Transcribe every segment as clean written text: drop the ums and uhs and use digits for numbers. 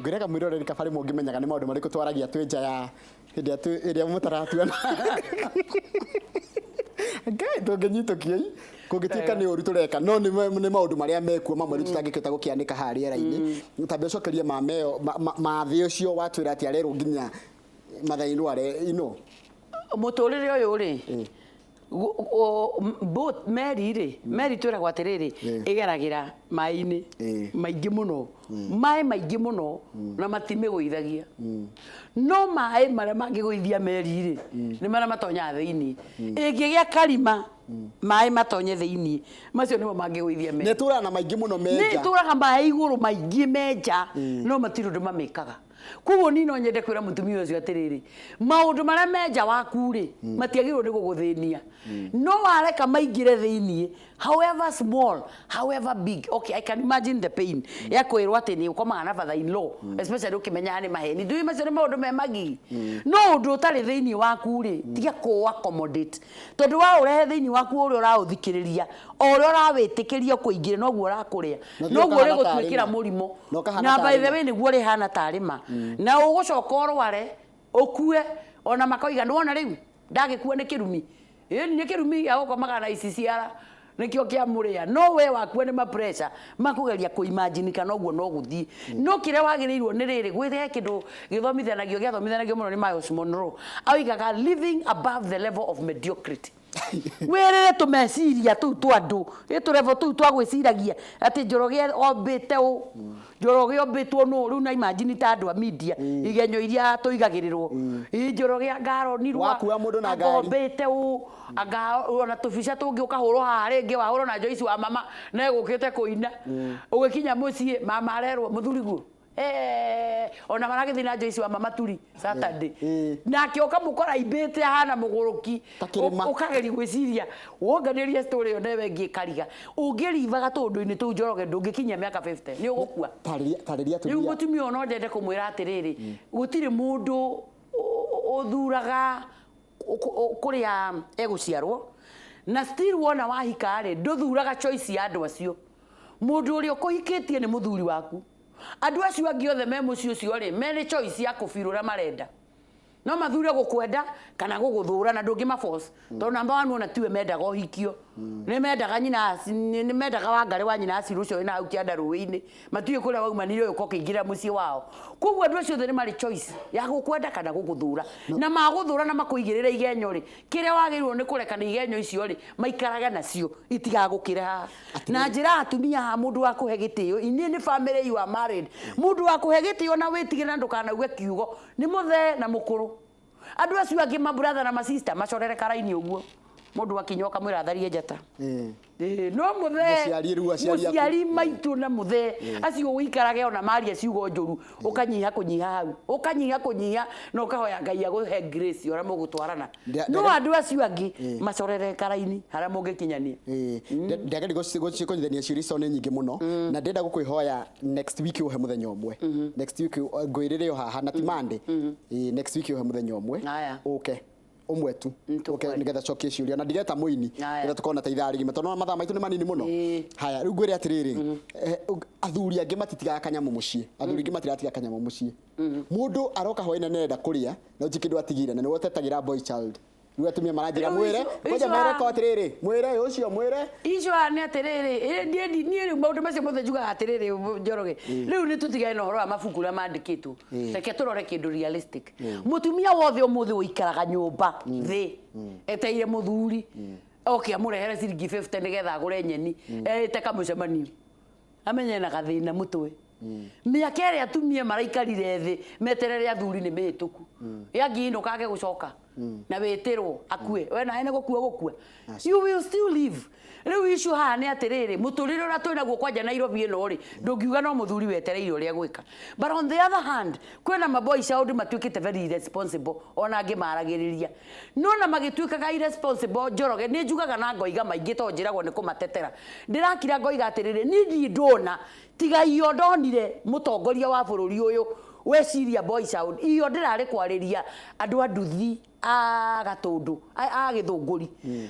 ngwiraga mwiroreri kabari mungimenyaga ni maundu mariko twaragia twenja ya hindi atu iria mutaratuana ngai tũngĩnyitũkia kũngĩtuĩka nĩ ũru tũreka no nĩ maũndũ marĩa mekuo mamwe tũtangĩkĩta gũkĩanĩka harĩa rĩera-inĩ ta mbecokerie ma thĩ ũcio watwĩra atĩ arerwo nginya mathainũ are mũtũrĩre ũyũ rĩ boat Mary twĩragwo atĩrĩrĩ ĩgeragĩra maĩ-inĩ maingĩ mũno maĩ maingĩ mũno na matimĩgũithagia no maĩ marĩa mangĩgũithia Mary rĩ nĩ marĩa matonyaga thĩinĩ ĩngĩgĩa karima maĩ matonye thĩinĩ macio nĩmo mangĩgũithia Mary nĩ tũraga na maingĩ mũno menja nĩ tũraga maĩ igũrũ maingĩ menja no matirĩ ũndũ mamĩkaga kuguo ni no nyende kwĩra mũtumia ũcio atĩrĩrĩ maũndũ marĩa menja waku rĩ matiagĩrĩirwo nĩ gũgũthĩnia no wareka maingĩre thĩinĩ however small however big okay I can imagine the pain ya kwĩrwo atĩ nĩ ũkomaga na father in law especially ũkĩmenyaga nĩ maheni ndũĩ macio nĩ maũndũ me magi no ũndũ ũtarĩ thĩinĩ waku rĩ tiga kũ accommodate tondũ wa ũrehe thĩinĩ waku ũrĩa ũraũthikĩrĩria ũrĩa ũrawĩtĩkĩria kũingĩra noguo ũrakũrĩa noguo ũrĩgũtuĩkĩra mũrimũ na by the way nĩguo rĩhana tarĩma na ũgũcoka ũrware ũkue ona makoiga nĩwona rĩu ndagĩkua nĩ kĩrumi nĩ kĩrumi gĩa gũkomaga na ICCR nĩkĩo kĩa mũrĩa no we wakua nĩ ma pressure makũgeria kũimagine kana ũguo no gũthiĩ no kĩrĩa wagĩrĩirwo nĩ rĩrĩ gwĩthĩa kĩndũ gĩthomithanagio mũno nĩ Miles Monroe oigaga living above the level of mediocrity wĩrĩre tũmeciria tũu twa andũ tũrevo tũu twa gwĩciragia atĩ Njoroge ombĩte ũ Njoroge ombĩtwo nũ rĩu na imagine ta andũ a media igenyo iria tũigagĩrĩrwo Njoroge ngaronirwo ombĩte ũ ona tũbica tũngĩ ũkahũrwo haha rĩngĩ wahũrwo na Joyce wa mama na egũkĩte kũina ũgĩkinya mũciĩ mama arerwo mũthuriguo ona maragĩthiĩ na Joyce wa mama turi Saturday nake ũkamũkora imbĩte hana mũgũrũki ũkageria gwĩciria wonganĩrie story ĩyo newe ngĩkariga ũngĩrivaga tũndũ-inĩ tũu Njoroge ndũngĩkinyia mĩaka 50 nĩ ũgũkua rĩu mũtumia no ndende kũmwĩra atĩrĩrĩ gũtirĩ mũndũ ũthuraga kũrĩa egũciarwo na still wona wahika rĩ ndũthuraga choice ya andũ acio mũndũ ũrĩa ũkũhikĩtie nĩ mũthuri waku andũ acio angĩ othe me mũciĩ ũcio rĩ mena choice ya kũbirũra marenda no mathure gũkwenda kana gũgũthũra na ndũngĩ maforce tondũ number 1 ona tiwe mendaga ũhikio nĩ mendaga nyina nĩ mendaga Wangari wa nyina Asiru ũcio wĩna hau kĩanda rũĩ-inĩ matiũĩ kũrĩa waumanire ũyũ ũkĩingĩra mũciĩ wao koguo andũ acio othe nĩ marĩ choice ya gũkwenda kana gũgũthũra na magũthũra na makũigĩrĩra igenyo rĩ kĩrĩa wagĩrĩirwo nĩ kũrekana igenyo icio rĩ maikarage nacio itigagũkĩre haha na njĩra atumia ha mũndũ wa kũhe gĩtĩo inyuĩ nĩ family you are married mũndũ wa kũhe gĩtĩo na wĩtigĩre na ndũkanauge kiugo nĩ mũthee na mũkũrũ andũ acio angĩ ma brother na ma sister macorere karaini ũguo mũndũ akinyoka mwĩra atharie njata no mũciari maitũ na mũthee acio ũikarage ona maria ciugo njũru ũkanyiha kũnyiha hau ũkanyiha kũnyiha na ũkahoya Ngai agũhe grace ũrĩa mũgũtwarana no andũ acio angĩ macorere karaini harĩa mũngĩkinyania ndagĩrĩ gũcikonyithania ciũria icio nĩ nyingĩ mũno na ndenda gũkwĩhoya next week ũhe mũthenya ũmwe next week ngwĩrĩre o haha na ti Monday next week ũhe mũthenya ũmwe okay umwe tu nigetha cokie ciuria na ndireta muini ngetha tukona ta ithaa rĩgima tondũ mathaa maitũ nĩ manini mũno haya rĩu ngwĩre atĩrĩrĩ athuri angĩ matitigaga kanyamu mũciĩ athuri angĩ matiratiga kanyamu mũciĩ mũndũ aroka hwaĩ-inĩ nenda kũrĩa na ũti kĩndũ atigire na nĩ wotetagĩra boy child rĩu atumia maranjĩra mwĩre koja mwĩre ko atĩrĩrĩ mwĩre ũcio mwĩre icio nĩ atĩrĩrĩ niĩ rĩu maũndũ macio mothe njugaga atĩrĩrĩ Njoroge rĩu nĩ tũtigane na ũhoro wa mabuku ũrĩa mandĩkĩtwo reke tũrore kĩndũ realistic mũtumia wothe ũmũthĩ ũikaraga nyũmba thĩ eteire mũthuri oke amũrehere ciringi 50 nĩgetha agũre nyeni ete kamũcemanio amenye na gathĩna mũtwe mĩaka ĩrĩa atumia maraikarire thĩ meterere athuri nĩ mĩhĩtũku yangiinũkage gũcoka na wĩtĩrwo akue we nawe nĩ gũkua you will still live rĩu issue haha nĩ atĩrĩrĩ mũtũrĩre ũrĩa twĩ naguo kwanja Nairobi ĩno rĩ ndũngiuga no mũthuri wetereire ũrĩa gwĩka but on the other hand kwĩna maboy child matuĩkĩte very irresponsible ona angĩ maragĩrĩria no na magĩtuĩkaga irresponsible Njoroge nĩ njugaga na ngoiga maingĩ to njĩragwo nĩ kũmatetera ndĩrakira ngoiga atĩrĩrĩ niĩ ndona tiga iyo ndonire mũtongoria wa bũrũri ũyũ weciria boy child iyo ndĩrarĩ kwarĩria andũ a nduthi a gatũndũ a gĩthũngũri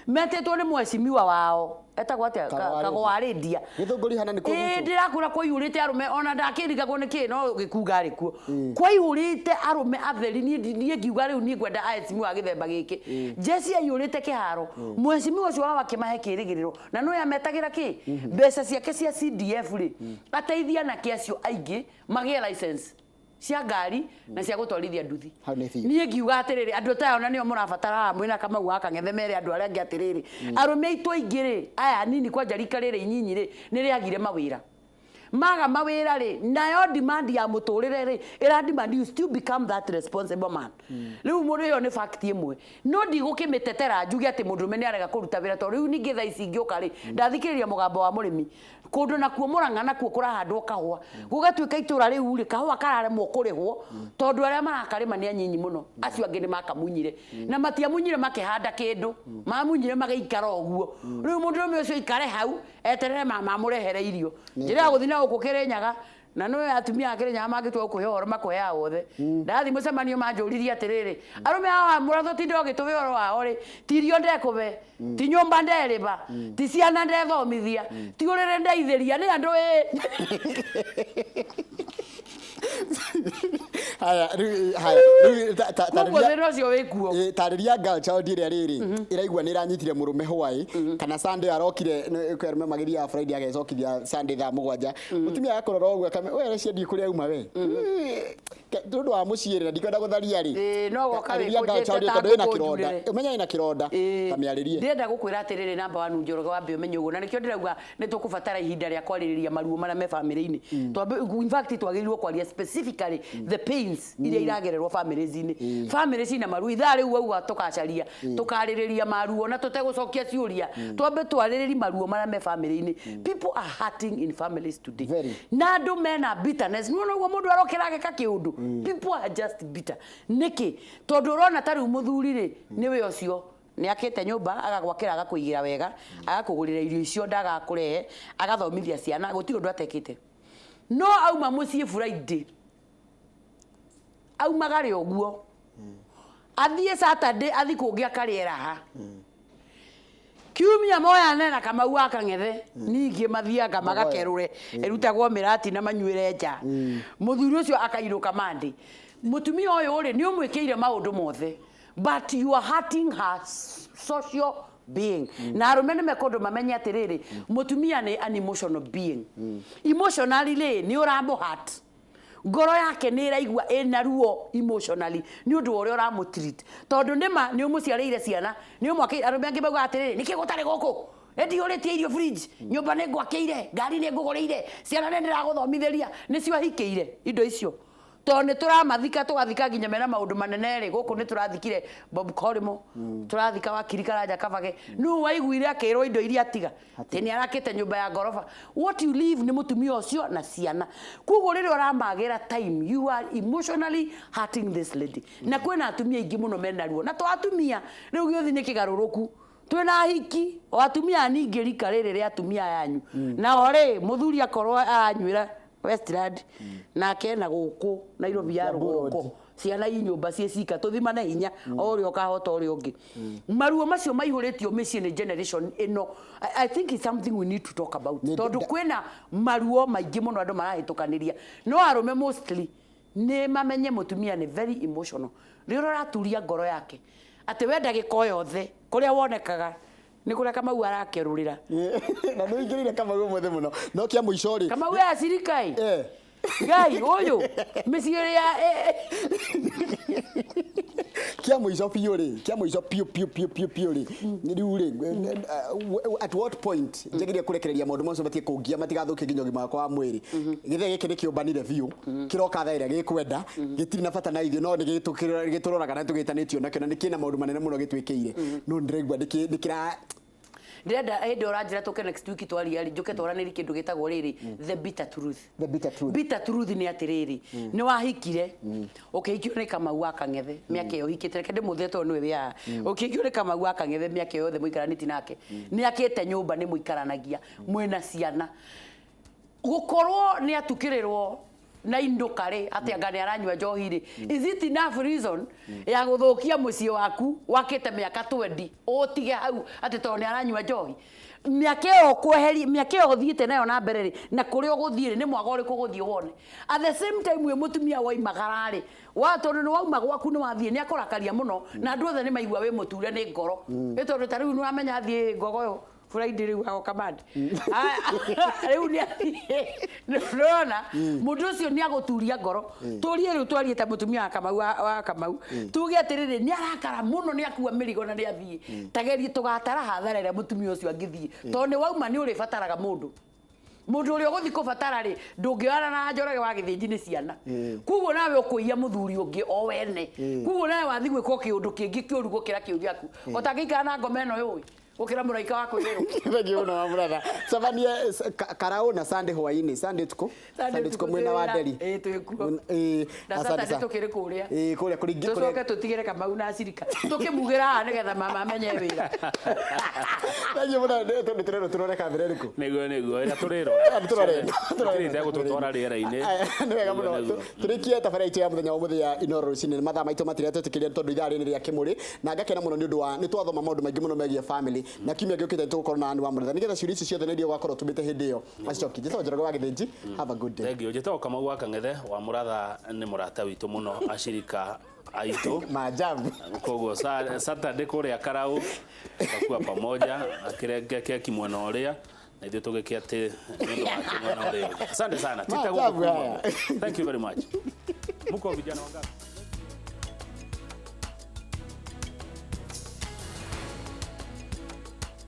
metetwo nĩ mwecimiwa wao etagwo atia kagwarindia githunguri hana ni kugutu ndirakura kwa yurite arume ona ndakirigagwo ni ki no gikuga ari kuo kwa yurite arume atheri ni ngiuga riu ni ngwenda ASM wa githemba giki jesi yurite kiharo mwesimi ucio wa kimahe kirigiriro na no yametagira ki mbeca ciake cia CDF ri ateithia na kiacio aingi magie license cia ngari na cia gutwarithia nduthi nie ngiuga atiriri andu tayo na nio murabatara mwina kama waka ngethemere andu aria ngi atiriri arume itu aingire aya nini kwa jarika riri inyinyi ri niriagire mawira maga mawira ri nayo demand ya muturire ri ira demand you still become that responsible man riu mundu yo ni fact imwe no ndigukimitetera njuge ati mundu meni arega kuruta wira to riu ningi tha ici ngioka ri ndathikiriria mugambo wa murimi kundu nakuo Murang'a nakuo kurahandwo kahua gugatuika itura riu ri kahua kararemwo kurihwo tondu aria marakarima ni anyinyi muno acio angi ni makamunyire na matiamunyire makihanda kindu mamunyire magaikara oguo riu mundu ume ucio ikare hau eterere mama murehere irio njira guthina guku Kirinyaga na no atumia Kirinyaga magitwa kuhe horo makoya othe ndathi mucemanio manjuririe atiriri arume hawa muratho ti ndogi tuwe horo wao ri tirio ndekube ti nyumba nderiba ti ciana ndethomithia ti urire ndeithĩria ni andu haya cio wikuo tariria girl child iria riri iraigua ni iranyitire murume hwai kana Sunday arokire kwerme magiria Friday agecokithia Sunday thaa 7 mutumia akorora ogwa kame we cia kuria uma we ndu wa muciirira ndikwenda gutharia ri no gokare girl child tondu ina kironda umenya ina kironda kamiaririe ndenda gukwira atiriri namba 1 njoroge wambe umenye uguo na nikio ndirauga ni tukubatara ihinda ria kwaririria maruo mara me family-ini in fact twagirirwo kwaria specifically the pains iria iragererwo families-ini families ina maruo ithaa riu auga tukacaria tukaririria maruo na tutegucokia ciuria twambe twariririe maruo mara me family-ini people are hurting in families today na andu mena bitterness no uguo mundu arokira geka kiundu people are just bitter niki tondu urona tari muthuri ri niwe ucio ni akite nyumba agagwakira agakuigira wega agakugurira irio icio ndagakurehe agathomithia ciana gutiri undu atekite no auma mucii Friday auma gari oguo athie Saturday athi kungia kariera ha kiumia moya nena kama uaka ngethe ningi mathianga magakerure erutagwo mirati na manyuire nja muthuri ucio akairuka Monday mutumia uyu ri ni umwikiire maundu mothe but you are hurting her social being na arume ni mekondo mamenya atiriri mutumia ni an emotional being emotionally ni urambo heart ngoro yake ni iraigua ena ruo emotionally ni undu ore uramutreat tondu nima ni umuciareire ciana ni umwake arume angi bagwa atiriri niki gutari guku endi uretie irio fridge nyumba ni ngwakeire ngari ni ngugureire ciana ni ndiraguthomitheria ni cio hikeire indo icio to ni turamathika tugathika nginya mena maundu manene ri guku ni turathikire Bob Korimo turathika wa Kirikaraja Kabage no waiguire akirwo indo iria tiga teni arakite nyumba ya gorofa what you live ni mutumia ucio na ciana kugo riri uramagira time you are emotionally hurting this lady na kwena atumia ingi muno mena ruo na twatumia riu giothi ni kigaruruku twena hiki o atumia ningi rika riri ri atumia yanyu na ore muthuri akorwo aranyuira Westland na kena guku Nairobi ya guku ciana inyumba cie cika tuthimane hinya ori okahota ori ungi maruo macio maihuritio micii ni generation ino I think it's something we need to talk about tondu kwena maruo maingi muno andu marahitukaniria no arume mostly ni mamenye mutumia ni very emotional riro raturia ngoro yake ati wenda giko yothe kuria wonekaga ni kuria kama u arakerurira na no ingirire kama u mwethe muno no kia muicori kama u acirikai gai uyu miciire ya kia muico piu ri kia muico piu ri ni riu ri at what point njegirie kurekereria maundu macio batie kungia matigathukie nginya gima kwa mwiri githe giki ni kiumbanire view kiroka thaira gikwenda gitiri na bata na ithio no ni gituroraga na tugitanitio nakio na ni kina maundu manene muno gitwikire no ndiregwa ndikira ndenda ende uranjira tuke next week twaria ri njuke twaraniri kindu gitagwo riri the bitter truth ni atiriri ni wahikire ukihikio ni kama waka ngethe miaka yo hikite kende mutheto ni wea ukihikio ni kama waka ngethe miaka yothe muikaraniti nake ni akite nyumba ni muikaranagia mwena ciana gukorwo ni atukirirwo na indukare ati angane aranywa njohi ri is it enough reason ya guthukia mucii waku wakite miaka 20 utige hau ati to ni aranywa njohi miakeo kweheri miakeo thiite nayo na mbere ri na kuri uguthie ni mwaga uri kuguthie wone at the same time we mutumia wa imagara ri watondu ni wauma gwaku ni wathie ni akorakaria muno na andu othe ni maigua we muture ni ngoro itondu tariu ni wamenya athie ngogoyo Friday riu ao command riu ni nona mundu ucio ni aguturia ngoro turie riu twarie ta mutumia wa Kamau tuge atiriri ni arakara muno ni akua mirigo na ni athie tagerie tugatara hathara ria mutumia ucio angithie to ni wauma ni uri fataraga mundu uri uguthi kubatara ri ndungiona na njorage wa githinji ni ciana kuguo nawe ukuia muthuri ungi o wene kuguo nawe wathi gwiko kiundu kingi kiuru gukira kiu giaku utangikara na ngoma eno yui ukira muraika wako yero thegi uno wa brother Savanie Karau na Sunday hwaini Sunday tuko mwena wa Nderi tuku na sasa tukire kuria kuria kuringi kuria tucoke tutigire Kamau na Acirika tukimugira nigetha mama amenye wira thegi muna turero turore kamera riku niguo ira turero turire gututwara riera-ini ni wega muno turikie tabaraitu ya muthenya wa ya Inoro rucini mathaa maitu matire tutukiria tondu ithari ni ria kimuri na ngakena muno ni undu wa ni twathoma maundu maingi muno megie family na kimia giukite tukorwo na ani wa muthenya nigetha ciuri ici ciothe ndio wakorwo tumite hindi iyo acoki jitwa njoroge wa githinji have a good day thengio jitwa Kamau wa Kang'ethe wa muratha ni murata witu muno Acirika aitu maajabu koguo Saturday kuria Karau tutakuwa pamoja akirenge keki mwena uria na ithuĩ tũgĩke atĩ nĩ ũndũ wa mwena ũrĩa. Asante sana. Thank you very much. Mko vijana wangapi?